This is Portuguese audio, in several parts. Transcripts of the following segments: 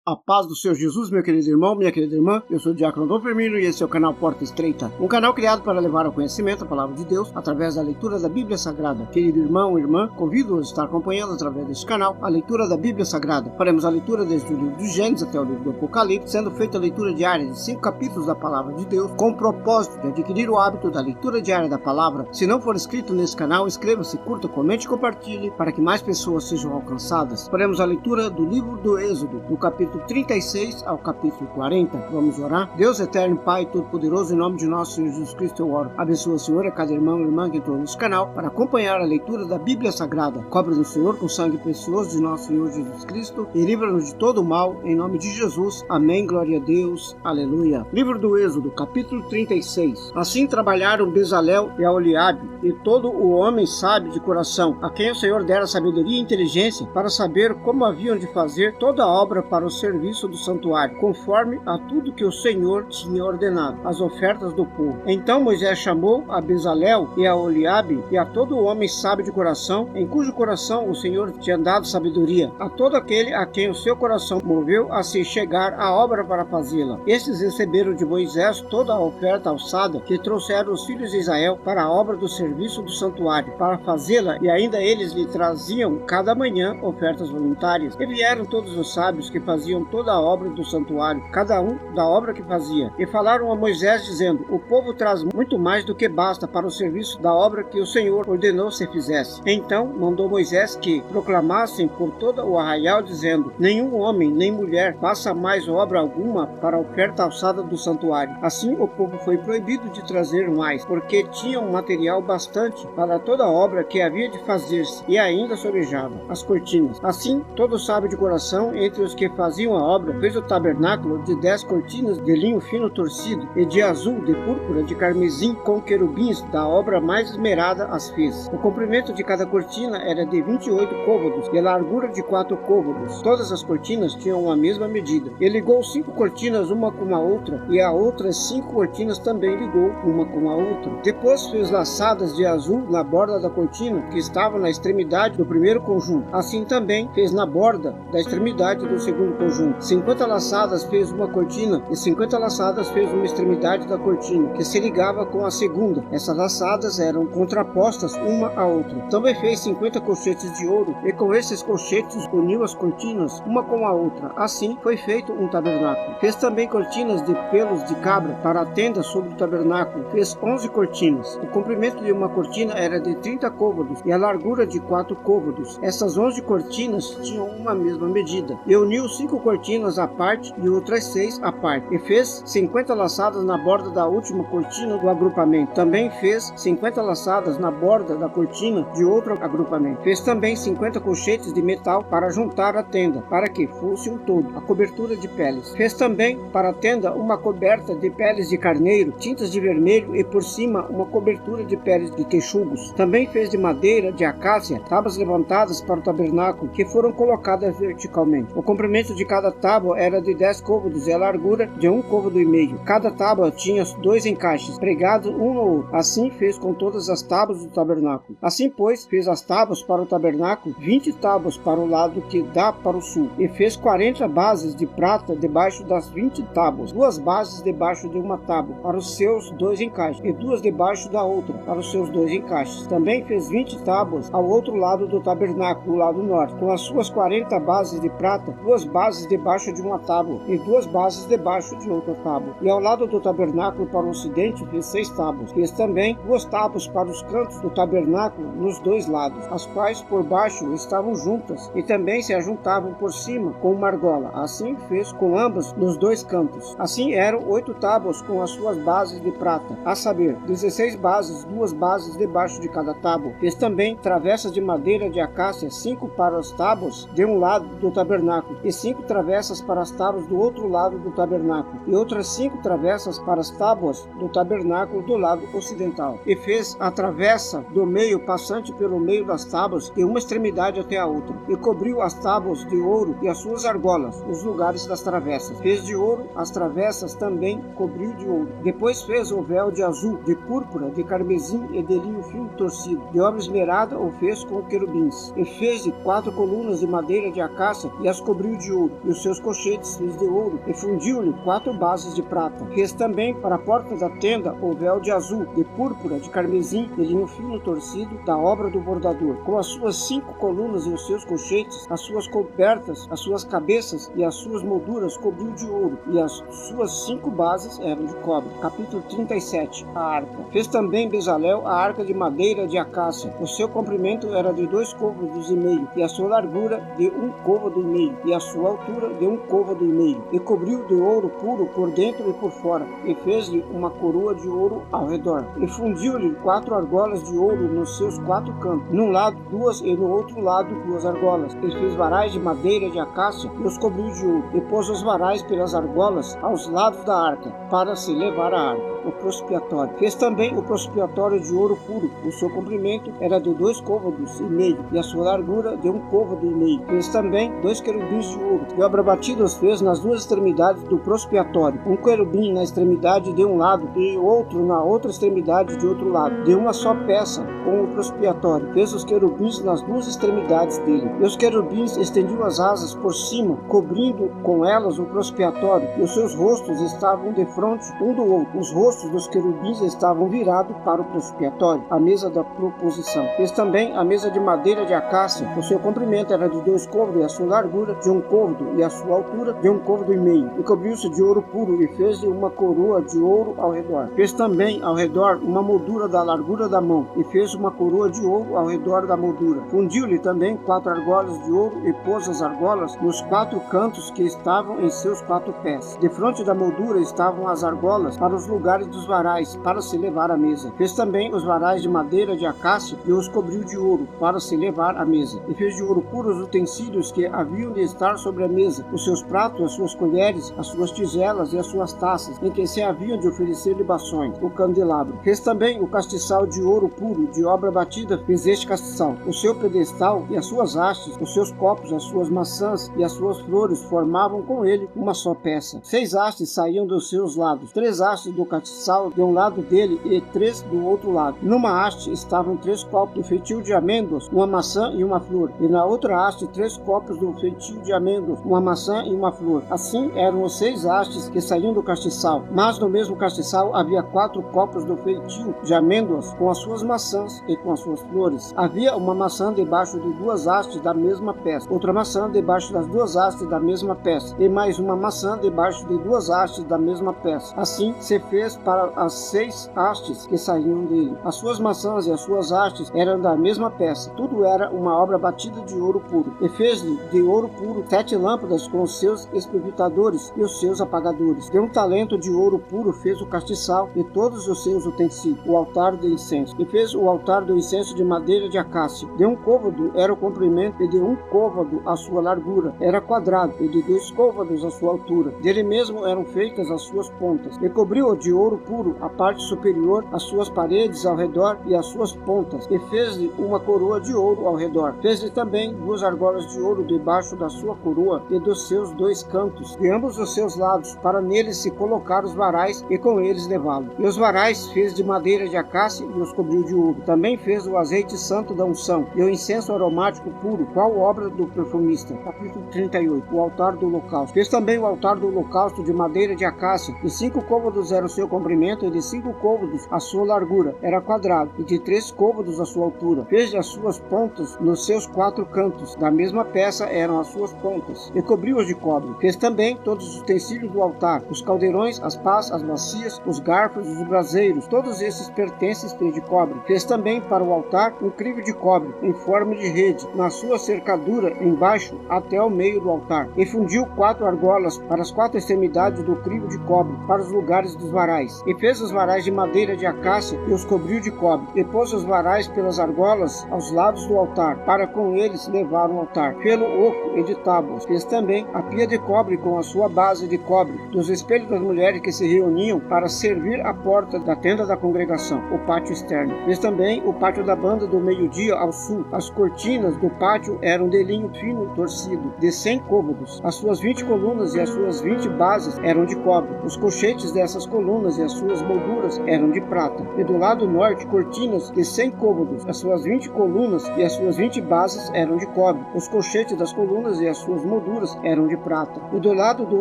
A paz do Senhor Jesus, meu querido irmão, minha querida irmã. Eu sou o Diácono Dom Firmino e esse é o canal Porta Estreita, um canal criado para levar ao conhecimento a palavra de Deus através da leitura da Bíblia Sagrada. Querido irmão, irmã, convido-os a estar acompanhando através deste canal a leitura da Bíblia Sagrada. Faremos a leitura desde o livro de Gênesis até o livro do Apocalipse, sendo feita a leitura diária de 5 capítulos da palavra de Deus, com o propósito de adquirir o hábito da leitura diária da palavra. Se não for inscrito nesse canal, inscreva-se, curta, comente e compartilhe para que mais pessoas sejam alcançadas. Faremos a leitura do livro do Êxodo, do capítulo 36 ao capítulo 40. Vamos orar? Deus eterno, Pai Todo-Poderoso, em nome de nosso Senhor Jesus Cristo eu oro. Abençoa, Senhor, a cada irmão e irmã que entrou nesse canal para acompanhar a leitura da Bíblia Sagrada. Cobre-nos, Senhor, com o sangue precioso de nosso Senhor Jesus Cristo e livra-nos de todo o mal, em nome de Jesus. Amém. Glória a Deus. Aleluia. Livro do Êxodo, capítulo 36. Assim trabalharam Bezalel e Aholiabe e todo o homem sábio de coração, a quem o Senhor dera sabedoria e inteligência para saber como haviam de fazer toda a obra para o serviço do santuário, conforme a tudo que o Senhor tinha ordenado, as ofertas do povo. Então Moisés chamou a Bezalel e a Aholiabe e a todo o homem sábio de coração, em cujo coração o Senhor tinha dado sabedoria, a todo aquele a quem o seu coração moveu a se chegar à obra para fazê-la. Estes receberam de Moisés toda a oferta alçada que trouxeram os filhos de Israel para a obra do serviço do santuário, para fazê-la, e ainda eles lhe traziam cada manhã ofertas voluntárias. E vieram todos os sábios que faziam toda a obra do santuário, cada um da obra que fazia, e falaram a Moisés dizendo: o povo traz muito mais do que basta para o serviço da obra que o Senhor ordenou se fizesse. Então mandou Moisés que proclamassem por todo o arraial dizendo: nenhum homem nem mulher faça mais obra alguma para a oferta alçada do santuário. Assim o povo foi proibido de trazer mais, porque tinham material bastante para toda a obra que havia de fazer-se, e ainda sobejava as cortinas. Assim todo sábio de coração entre os que faziam a obra fez o tabernáculo de 10 cortinas de linho fino torcido, e de azul, de púrpura, de carmesim, com querubins, da obra mais esmerada as fez. O comprimento de cada cortina era de 28 côvados, e a largura de 4 côvados. Todas as cortinas tinham a mesma medida. E ligou 5 cortinas uma com a outra, e a outras 5 cortinas também ligou uma com a outra. Depois fez laçadas de azul na borda da cortina, que estava na extremidade do primeiro conjunto. Assim também fez na borda da extremidade do segundo conjunto. 50 laçadas fez uma cortina, e 50 laçadas fez uma extremidade da cortina, que se ligava com a segunda. Essas laçadas eram contrapostas uma à outra. Também fez 50 colchetes de ouro, e com esses colchetes uniu as cortinas uma com a outra. Assim foi feito um tabernáculo. Fez também cortinas de pelos de cabra para a tenda sobre o tabernáculo. Fez 11 cortinas. O comprimento de uma cortina era de 30 côvados, e a largura de 4 côvados. Essas 11 cortinas tinham uma mesma medida. E uniu 5 cortinas à parte e outras 6 à parte. E fez 50 laçadas na borda da última cortina do agrupamento. Também fez 50 laçadas na borda da cortina de outro agrupamento. Fez também 50 colchetes de metal para juntar a tenda, para que fosse um todo, a cobertura de peles. Fez também para a tenda uma coberta de peles de carneiro, tintas de vermelho, e por cima uma cobertura de peles de texugos. Também fez de madeira de acácia tábuas levantadas para o tabernáculo, que foram colocadas verticalmente. O comprimento de cada tábua era de 10 côvados e a largura de 1 côvado e meio. Cada tábua tinha 2 encaixes, pregados um no outro. Assim fez com todas as tábuas do tabernáculo. Assim, pois, fez as tábuas para o tabernáculo, 20 tábuas para o lado que dá para o sul, e fez 40 bases de prata debaixo das 20 tábuas, 2 bases debaixo de uma tábua para os seus 2 encaixes, e 2 debaixo da outra para os seus 2 encaixes. Também fez 20 tábuas ao outro lado do tabernáculo, o lado norte, com as suas 40 bases de prata, 2 bases debaixo de uma tábua e 2 bases debaixo de outra tábua. E ao lado do tabernáculo para o ocidente fez 6 tábuas. Fez também 2 tábuas para os cantos do tabernáculo nos 2 lados, as quais por baixo estavam juntas e também se ajuntavam por cima com uma argola. Assim fez com ambas nos 2 cantos. Assim eram 8 tábuas com as suas bases de prata, a saber, 16 bases, 2 bases debaixo de cada tábua. Fez também travessas de madeira de acácia, 5 para as tábuas de um lado do tabernáculo, e 5 travessas para as tábuas do outro lado do tabernáculo, e outras 5 travessas para as tábuas do tabernáculo do lado ocidental. E fez a travessa do meio passante pelo meio das tábuas de uma extremidade até a outra, e cobriu as tábuas de ouro e as suas argolas, os lugares das travessas. Fez de ouro as travessas também, cobriu de ouro. Depois fez o véu de azul, de púrpura, de carmesim e de linho fino torcido. De obra esmerada o fez com querubins. E fez de 4 colunas de madeira de acácia e as cobriu de ouro. e os seus colchetes fez de ouro, e fundiu-lhe 4 bases de prata. Fez também para a porta da tenda o véu de azul, de púrpura, de carmesim, de linho fino torcido, da obra do bordador, com as suas 5 colunas e os seus colchetes, as suas cobertas, as suas cabeças e as suas molduras cobriu de ouro, e as suas 5 bases eram de cobre. Capítulo 37. A arca. Fez também Bezalel a arca de madeira de acácia. O seu comprimento era de 2 côvados e meio, e a sua largura de 1 côvado e meio, e a sua altura de 1 côvado e meio, e cobriu de ouro puro por dentro e por fora, e fez-lhe uma coroa de ouro ao redor, e fundiu-lhe 4 argolas de ouro nos seus 4 cantos, num lado 2 e no outro lado 2 argolas. E fez varais de madeira de acácia e os cobriu de ouro, e pôs os varais pelas argolas aos lados da arca, para se levar a arca. O prospiatório. Fez também o prospiatório de ouro puro. O seu comprimento era de 2 côvados e meio, e a sua largura de 1 côvado e meio. Fez também 2 querubins de ouro. De obra batida os fez nas 2 extremidades do prospiatório, um querubim na extremidade de um lado e outro na outra extremidade de outro lado, de uma só peça com o prospiatório. Fez os querubins nas 2 extremidades dele. E os querubins estendiam as asas por cima, cobrindo com elas o prospiatório, e os seus rostos estavam defronte um do outro. Os rostos dos querubins estavam virados para o prospiatório, a mesa da proposição. Fez também a mesa de madeira de acácia. O seu comprimento era de 2 côvados e a sua largura de 1 côvado e a sua altura de 1 côvado e meio. E cobriu-se de ouro puro e fez-lhe uma coroa de ouro ao redor. Fez também ao redor uma moldura da largura da mão e fez uma coroa de ouro ao redor da moldura. Fundiu-lhe também 4 argolas de ouro e pôs as argolas nos 4 cantos que estavam em seus 4 pés. Defronte da moldura estavam as argolas para os lugares dos varais, para se levar à mesa. Fez também os varais de madeira de acácia e os cobriu de ouro, para se levar à mesa. E fez de ouro puro os utensílios que haviam de estar sobre a mesa, os seus pratos, as suas colheres, as suas tigelas e as suas taças, em que se haviam de oferecer libações, o candelabro. Fez também o castiçal de ouro puro, de obra batida, fez este castiçal, o seu pedestal e as suas hastes, os seus copos, as suas maçãs e as suas flores formavam com ele uma só peça. 6 hastes saíam dos seus lados, 3 hastes do castiçal de um lado dele e 3 do outro lado. Numa haste estavam 3 copos do feitio de amêndoas, uma maçã e uma flor, e na outra haste 3 copos do feitio de amêndoas, uma maçã e uma flor. Assim eram os 6 hastes que saíam do castiçal. Mas no mesmo castiçal havia 4 copos do feitio de amêndoas, com as suas maçãs e com as suas flores. Havia uma maçã debaixo de 2 hastes da mesma peça, outra maçã debaixo das 2 hastes da mesma peça, e mais uma maçã debaixo de 2 hastes da mesma peça. Assim se fez para as 6 hastes que saíam dele. As suas maçãs e as suas hastes eram da mesma peça. Tudo era uma obra batida de ouro puro. E fez-lhe de ouro puro 7 lâmpadas com os seus espivitadores e os seus apagadores. De 1 talento de ouro puro fez o castiçal e todos os seus utensílios, o altar de incenso. E fez o altar do incenso de madeira de acácia. De 1 côvado era o comprimento e de 1 côvado a sua largura. Era quadrado e de 2 côvados a sua altura. Dele mesmo eram feitas as suas pontas. E cobriu-o de ouro puro a parte superior, as suas paredes ao redor e as suas pontas, e fez-lhe uma coroa de ouro ao redor. Fez-lhe também 2 argolas de ouro debaixo da sua coroa e dos seus 2 cantos, de ambos os seus lados, para neles se colocar os varais e com eles levá-lo. E os varais fez de madeira de acácia e os cobriu de ouro. Também fez o azeite santo da unção e o incenso aromático puro, qual obra do perfumista. Capítulo 38. O altar do holocausto. Fez também o altar do holocausto de madeira de acácia, e 5 côvados era o seu comprimento e de 5 côvados a sua largura. Era quadrado e de 3 côvados a sua altura. Fez as suas pontas nos seus 4 cantos. Da mesma peça eram as suas pontas. E cobriu-as de cobre. Fez também todos os utensílios do altar, os caldeirões, as pás, as bacias, os garfos e os braseiros. Todos esses pertences fez de cobre. Fez também para o altar um crivo de cobre, em forma de rede, na sua cercadura embaixo até o meio do altar. E fundiu 4 argolas para as 4 extremidades do crivo de cobre, para os lugares dos varais. E fez os varais de madeira de acácia e os cobriu de cobre. E pôs os varais pelas argolas aos lados do altar, para com eles levar o altar. Fê-lo oco e de tábuas. Fez também a pia de cobre com a sua base de cobre, dos espelhos das mulheres que se reuniam para servir à porta da tenda da congregação, o pátio externo. Fez também o pátio da banda do meio-dia ao sul. As cortinas do pátio eram de linho fino torcido, de 100 côvados. As suas 20 colunas e as suas 20 bases eram de cobre. Os colchetes dessas colunas e as suas molduras eram de prata. E do lado norte, cortinas de 100 côvados. As suas 20 colunas e as suas 20 bases eram de cobre. Os colchetes das colunas e as suas molduras molduras eram de prata. E do lado do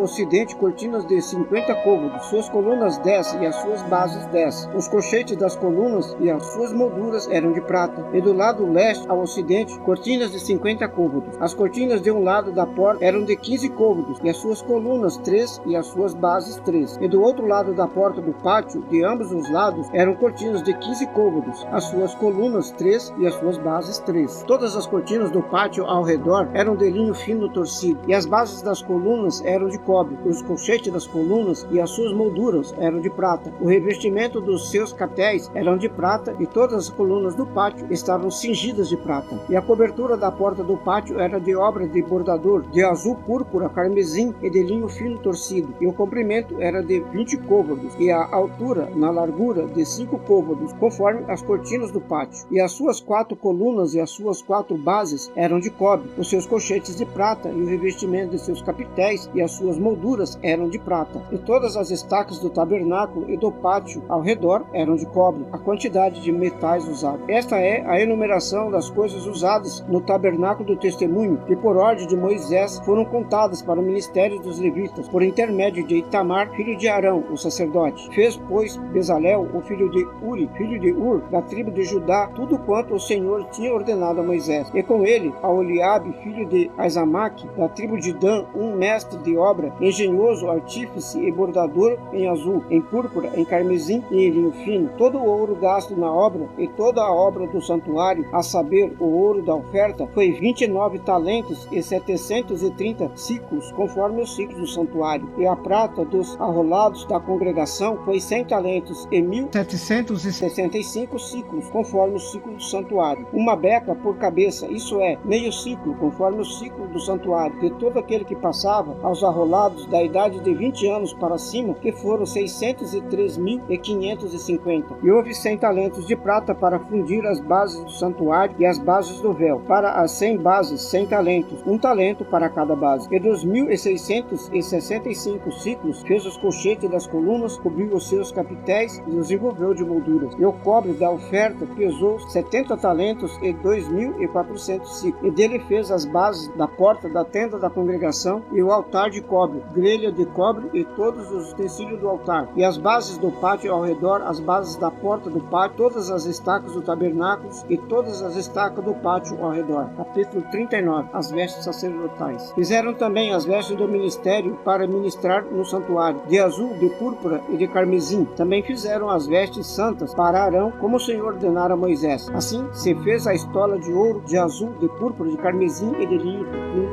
ocidente, cortinas de 50 côvados, suas colunas 10 e as suas bases 10. Os colchetes das colunas e as suas molduras eram de prata. E do lado leste ao ocidente, cortinas de 50 côvados. As cortinas de um lado da porta eram de 15 côvados, e as suas colunas 3 e as suas bases 3. E do outro lado da porta do pátio, de ambos os lados, eram cortinas de 15 côvados, as suas colunas 3 e as suas bases 3. Todas as cortinas do pátio ao redor eram de linho fino torcido, e as bases das colunas eram de cobre. Os colchetes das colunas e as suas molduras eram de prata. O revestimento dos seus catéis eram de prata, e todas as colunas do pátio estavam cingidas de prata. E a cobertura da porta do pátio era de obra de bordador, de azul púrpura, carmesim e de linho fino torcido, e o comprimento era de 20 côvados, e a altura na largura de 5 côvados, conforme as cortinas do pátio. E as suas 4 colunas e as suas 4 bases eram de cobre, os seus colchetes de prata, e o revestimento de seus capitéis e as suas molduras eram de prata. E todas as estacas do tabernáculo e do pátio ao redor eram de cobre, a quantidade de metais usados. Esta é a enumeração das coisas usadas no tabernáculo do testemunho, que por ordem de Moisés foram contadas para o ministério dos levitas, por intermédio de Itamar, filho de Arão, o sacerdote. Fez, pois, Bezalel, o filho de Uri, filho de Ur, da tribo de Judá, tudo quanto o Senhor tinha ordenado a Moisés. E com ele, a Oliabe, filho de Aizamaque, da tribo de Dan, um mestre de obra, engenhoso, artífice e bordador em azul, em púrpura, em carmesim e em linho fino. Todo o ouro gasto na obra e toda a obra do santuário, a saber, o ouro da oferta, foi 29 talentos e 730 ciclos, conforme os ciclos do santuário. E a prata dos arrolados da congregação foi 100 talentos e 1.765 ciclos, conforme o ciclo do santuário. Uma beca por cabeça, isso é, meio ciclo, conforme o ciclo do santuário, de todo aquele que passava aos arrolados da idade de 20 anos para cima, que foram 603.550. E houve 100 talentos de prata para fundir as bases do santuário e as bases do véu. Para as 100 bases, 100 talentos, um talento para cada base. E dos 1.665 ciclos, fez os colchetes das colunas, cobriu os seus capitéis e os envolveu de molduras. E o cobre da oferta pesou 70 talentos e 2.400 ciclos. E dele fez as bases da porta da tenda da congregação e o altar de cobre, grelha de cobre e todos os utensílios do altar. E as bases do pátio ao redor, as bases da porta do pátio, todas as estacas do tabernáculo e todas as estacas do pátio ao redor. Capítulo 39. As vestes sacerdotais. Fizeram também as vestes do ministério para ministrar no santuário, de azul, de púrpura e de carmesim. Também fizeram as vestes santas para Arão, como o Senhor ordenara a Moisés. Assim se fez a estola de ouro, de azul, de púrpura, de carmesim e de linho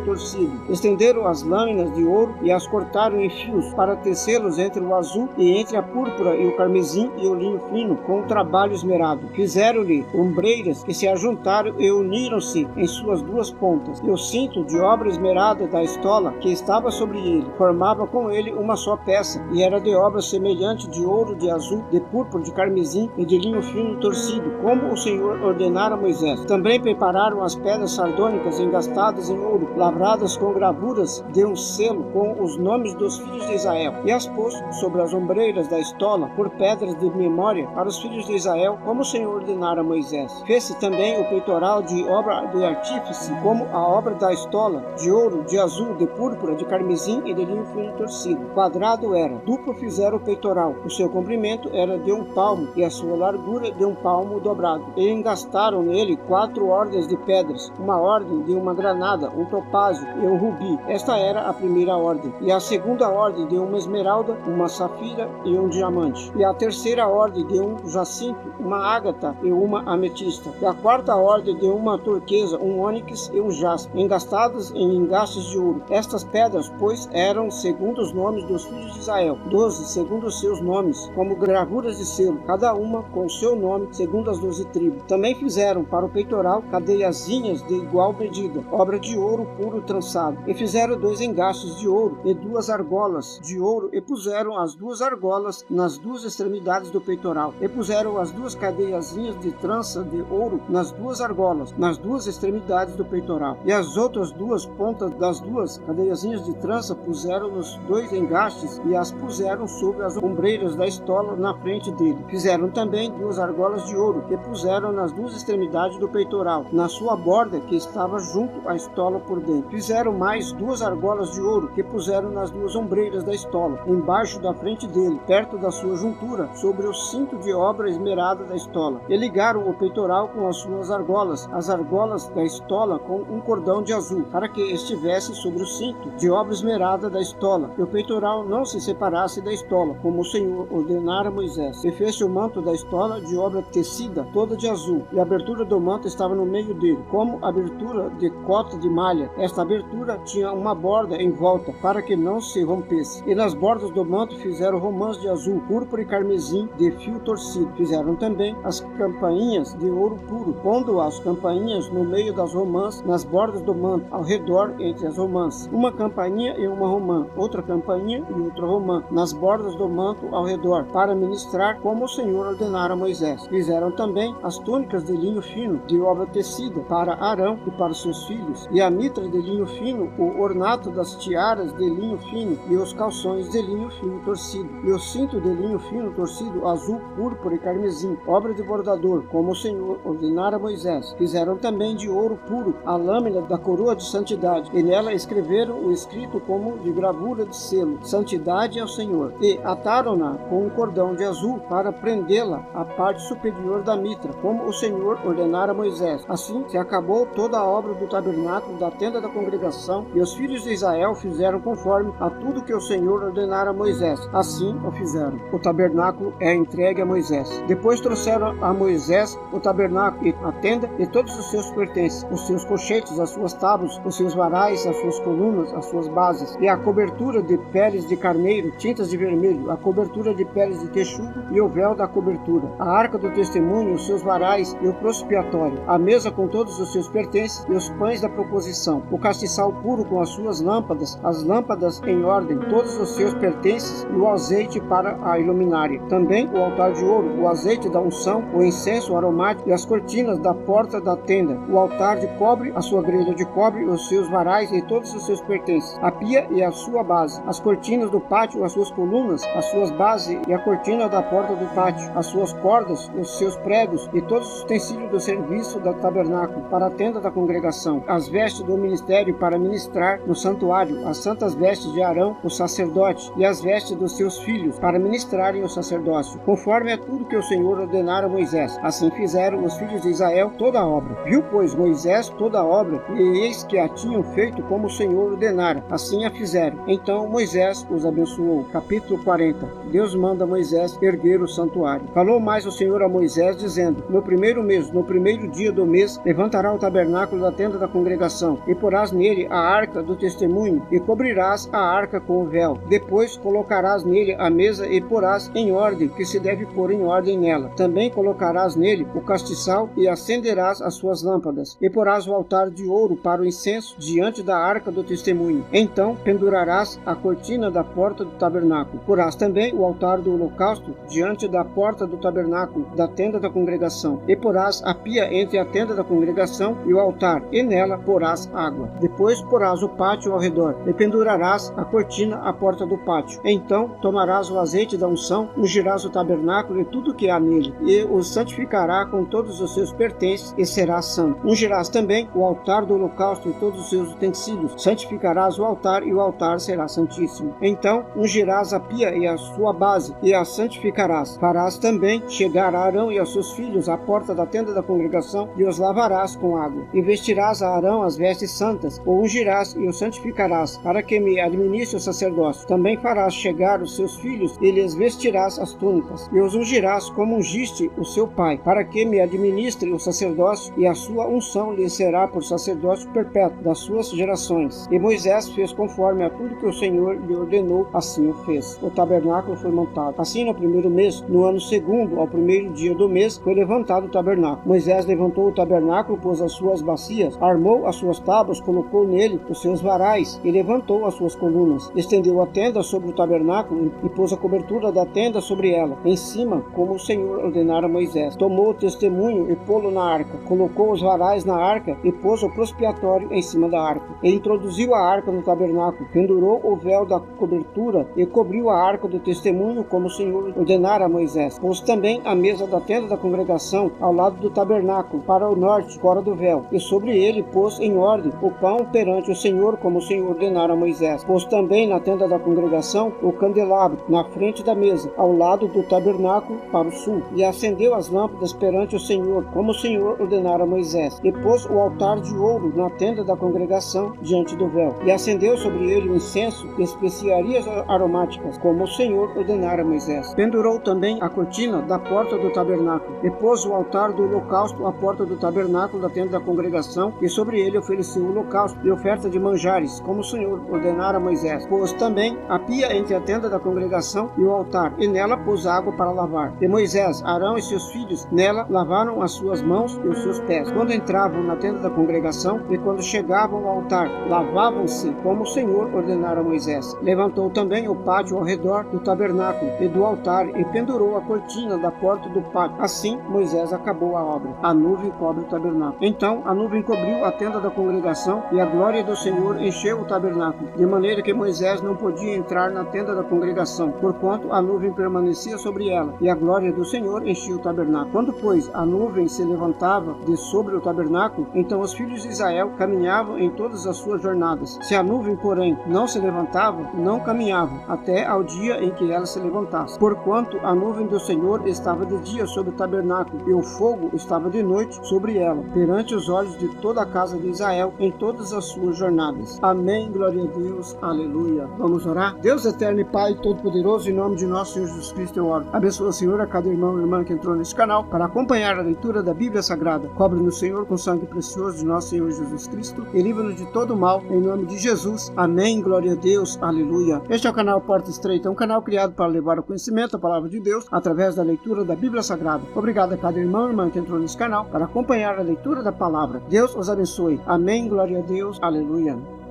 torcido. Estenderam as lâminas de ouro e as cortaram em fios para tecê-los entre o azul e entre a púrpura e o carmesim e o linho fino, com um trabalho esmerado. Fizeram-lhe ombreiras que se ajuntaram e uniram-se em suas duas pontas. E o cinto de obra esmerada da estola que estava sobre ele formava com ele uma só peça, e era de obra semelhante de ouro, de azul, de púrpura, de carmesim e de linho fino torcido, como o Senhor ordenara a Moisés. Também prepararam as pedras sardônicas engastadas em ouro, lavradas com gravuras de um selo com os nomes dos filhos de Israel, e as pôs sobre as ombreiras da estola por pedras de memória para os filhos de Israel, como o Senhor ordenara a Moisés. Fez-se também o peitoral de obra do artífice, como a obra da estola, de ouro, de azul, de púrpura, de carmesim e de linho fino torcido. Quadrado era, duplo fizeram o peitoral, o seu comprimento era de 1 palmo e a sua largura de 1 palmo dobrado. E engastaram nele 4 ordens de pedras, uma ordem de uma granada, um topázio e um rubi. Esta era a primeira ordem. E a segunda ordem de uma esmeralda, uma safira e um diamante. E a terceira ordem de um jacinto, uma ágata e uma ametista. E a quarta ordem de uma turquesa, um ônix e um jaspe, engastadas em engastes de ouro. Estas pedras, pois, eram segundo os nomes dos filhos de Israel, 12 segundo os seus nomes, como gravuras de selo, cada uma com o seu nome, segundo as 12 tribos. Também fizeram para o peitoral cadeiazinhas de igual medida, obra de ouro puro trançado. E fizeram 2 engastes de ouro e 2 argolas de ouro, e puseram as 2 argolas nas 2 extremidades do peitoral. E puseram as 2 cadeiazinhas de trança de ouro nas 2 argolas, nas 2 extremidades do peitoral. E as outras 2 pontas das 2 cadeiazinhas de trança puseram nos 2 engastes e as puseram sobre as ombreiras da estola na frente dele. Fizeram também 2 argolas de ouro, que puseram nas 2 extremidades do peitoral, na sua borda que estava junto à estola por dentro. Fizeram Fizeram mais 2 argolas de ouro, que puseram nas 2 ombreiras da estola, embaixo da frente dele, perto da sua juntura, sobre o cinto de obra esmerada da estola. E ligaram o peitoral com as suas argolas, as argolas da estola com um cordão de azul, para que estivesse sobre o cinto de obra esmerada da estola, e o peitoral não se separasse da estola, como o Senhor ordenara a Moisés. E fez-se o manto da estola de obra tecida, toda de azul, e a abertura do manto estava no meio dele, como abertura de cota de malha. Esta abertura tinha uma borda em volta, para que não se rompesse. E nas bordas do manto fizeram romãs de azul, púrpura e carmesim, de fio torcido. Fizeram também as campainhas de ouro puro, pondo as campainhas no meio das romãs, nas bordas do manto, ao redor entre as romãs. Uma campainha e uma romã, outra campainha e outra romã, nas bordas do manto ao redor, para ministrar como o Senhor ordenara a Moisés. Fizeram também as túnicas de linho fino, de obra tecida, para Arão e para seus filhos, e a mitra de linho fino, o ornato das tiaras de linho fino, e os calções de linho fino torcido, e o cinto de linho fino torcido, azul, púrpura e carmesim, obra de bordador, como o Senhor ordenara a Moisés. Fizeram também de ouro puro a lâmina da coroa de santidade, e nela escreveram o escrito como de gravura de selo, santidade ao Senhor, e ataram-na com um cordão de azul para prendê-la à parte superior da mitra, como o Senhor ordenara a Moisés. Assim se acabou toda a obra do tabernáculo, da tenda da congregação, e os filhos de Israel fizeram conforme a tudo que o Senhor ordenara a Moisés. Assim o fizeram. O tabernáculo é entregue a Moisés. Depois trouxeram a Moisés o tabernáculo e a tenda e todos os seus pertences, os seus colchetes, as suas tábuas, os seus varais, as suas colunas, as suas bases, e a cobertura de peles de carneiro, tintas de vermelho, a cobertura de peles de texugo e o véu da cobertura, a arca do testemunho, os seus varais e o prospiatório, a mesa com todos os seus pertences e os pães da proposição, o castiçal puro com as suas lâmpadas, as lâmpadas em ordem, todos os seus pertences e o azeite para a iluminária. Também o altar de ouro, o azeite da unção, o incenso aromático e as cortinas da porta da tenda, o altar de cobre, a sua grelha de cobre, os seus varais e todos os seus pertences, a pia e a sua base, as cortinas do pátio, as suas colunas, as suas bases e a cortina da porta do pátio, as suas cordas, os seus pregos e todos os utensílios do serviço do tabernáculo para a tenda da congregação, as vestes do ministério para ministrar no santuário, as santas vestes de Arão, o sacerdote, e as vestes dos seus filhos para ministrarem o sacerdócio, conforme a tudo que o Senhor ordenara a Moisés. Assim fizeram os filhos de Israel toda a obra. Viu, pois, Moisés toda a obra, e eis que a tinham feito como o Senhor ordenara. Assim a fizeram. Então Moisés os abençoou. Capítulo 40. Deus manda Moisés erguer o santuário. Falou mais o Senhor a Moisés, dizendo: no primeiro mês, no primeiro dia do mês, levantará o tabernáculo da tenda da congregação, e porás nele a arca do testemunho, e cobrirás a arca com o véu. Depois colocarás nele a mesa, e porás em ordem, que se deve pôr em ordem nela. Também colocarás nele o castiçal, e acenderás as suas lâmpadas, e porás o altar de ouro para o incenso diante da arca do testemunho. Então pendurarás a cortina da porta do tabernáculo. Porás também o altar do holocausto diante da porta do tabernáculo, da tenda da congregação, e porás a pia entre a tenda da congregação e o altar, e nela porás água. Depois porás o pátio ao redor, e pendurarás a cortina à porta do pátio. Então tomarás o azeite da unção, ungirás o tabernáculo e tudo que há nele, e o santificará com todos os seus pertences, e será santo. Ungirás também o altar do holocausto e todos os seus utensílios, santificarás o altar, e o altar será santíssimo. Então ungirás a pia e a sua base, e a santificarás. Farás também chegar a Arão e aos seus filhos à porta da tenda da congregação, e os lavarás com água. E vestirás a Arão as vestes santas, o ungirás e o santificarás, para que me administre o sacerdócio. Também farás chegar os seus filhos, e lhes vestirás as túnicas, e os ungirás como ungiste o seu pai, para que me administre o sacerdócio, e a sua unção lhe será por sacerdócio perpétuo das suas gerações. E Moisés fez conforme a tudo que o Senhor lhe ordenou, assim o fez. O tabernáculo foi montado. Assim, no primeiro mês, no ano segundo, ao primeiro dia do mês, foi levantado o tabernáculo. Moisés levantou o tabernáculo, pôs as suas bacias, armou as suas tábuas, colocou nele os seus varais e levantou as suas colunas. Estendeu a tenda sobre o tabernáculo e pôs a cobertura da tenda sobre ela, em cima, como o Senhor ordenara a Moisés. Tomou o testemunho e pô-lo na arca. Colocou os varais na arca e pôs o prospiatório em cima da arca. E introduziu a arca no tabernáculo, pendurou o véu da cobertura e cobriu a arca do testemunho, como o Senhor ordenara a Moisés. Pôs também a mesa da tenda da congregação ao lado do tabernáculo, para o norte, fora do véu, e sobre ele pôs em ordem o pão perante o Senhor, como o Senhor ordenara a Moisés. Pôs também na tenda da congregação o candelabro na frente da mesa, ao lado do tabernáculo para o sul, e acendeu as lâmpadas perante o Senhor, como o Senhor ordenara a Moisés. E pôs o altar de ouro na tenda da congregação diante do véu, e acendeu sobre ele o incenso e especiarias aromáticas, como o Senhor ordenara a Moisés. Pendurou também a cortina da porta do tabernáculo, e pôs o altar do holocausto à porta do tabernáculo da tenda da congregação, e sobre ele ofereceu o holocausto e oferta de manjares, como o Senhor ordenara a Moisés. Pôs também a pia entre a tenda da congregação e o altar, e nela pôs água para lavar. E Moisés, Arão e seus filhos nela lavaram as suas mãos e os seus pés, quando entravam na tenda da congregação, e quando chegavam ao altar, lavavam-se, como o Senhor ordenara a Moisés. Levantou também o pátio ao redor do tabernáculo e do altar, e pendurou a cortina da porta do pátio. Assim Moisés acabou a obra. A nuvem cobre o tabernáculo. Então a nuvem cobriu a tenda da congregação, e a glória do Senhor encheu o tabernáculo, de maneira que Moisés não podia entrar na tenda da congregação, porquanto a nuvem permanecia sobre ela, e a glória do Senhor enchia o tabernáculo. Quando, pois, a nuvem se levantava de sobre o tabernáculo, então os filhos de Israel caminhavam em todas as suas jornadas. Se a nuvem, porém, não se levantava, não caminhavam, até ao dia em que ela se levantasse. Porquanto a nuvem do Senhor estava de dia sobre o tabernáculo, e o fogo estava de noite sobre ela, perante os olhos de toda a casa de Israel, em todas as suas jornadas. Amém, glória a Deus, aleluia. Vamos orar? Deus eterno e Pai todo-poderoso, em nome de nosso Senhor Jesus Cristo eu oro. Abençoa, Senhor, a cada irmão e irmã que entrou nesse canal para acompanhar a leitura da Bíblia Sagrada. Cobre-nos, Senhor, com o sangue precioso de nosso Senhor Jesus Cristo, e livra-nos de todo mal, em nome de Jesus. Amém, glória a Deus, aleluia. Este é o canal Porta Estreita, um canal criado para levar ao conhecimento a palavra de Deus através da leitura da Bíblia Sagrada. Obrigado a cada irmão e irmã que entrou nesse canal para acompanhar a leitura da palavra. Deus os abençoe. Amém, glória a Deus, aleluia.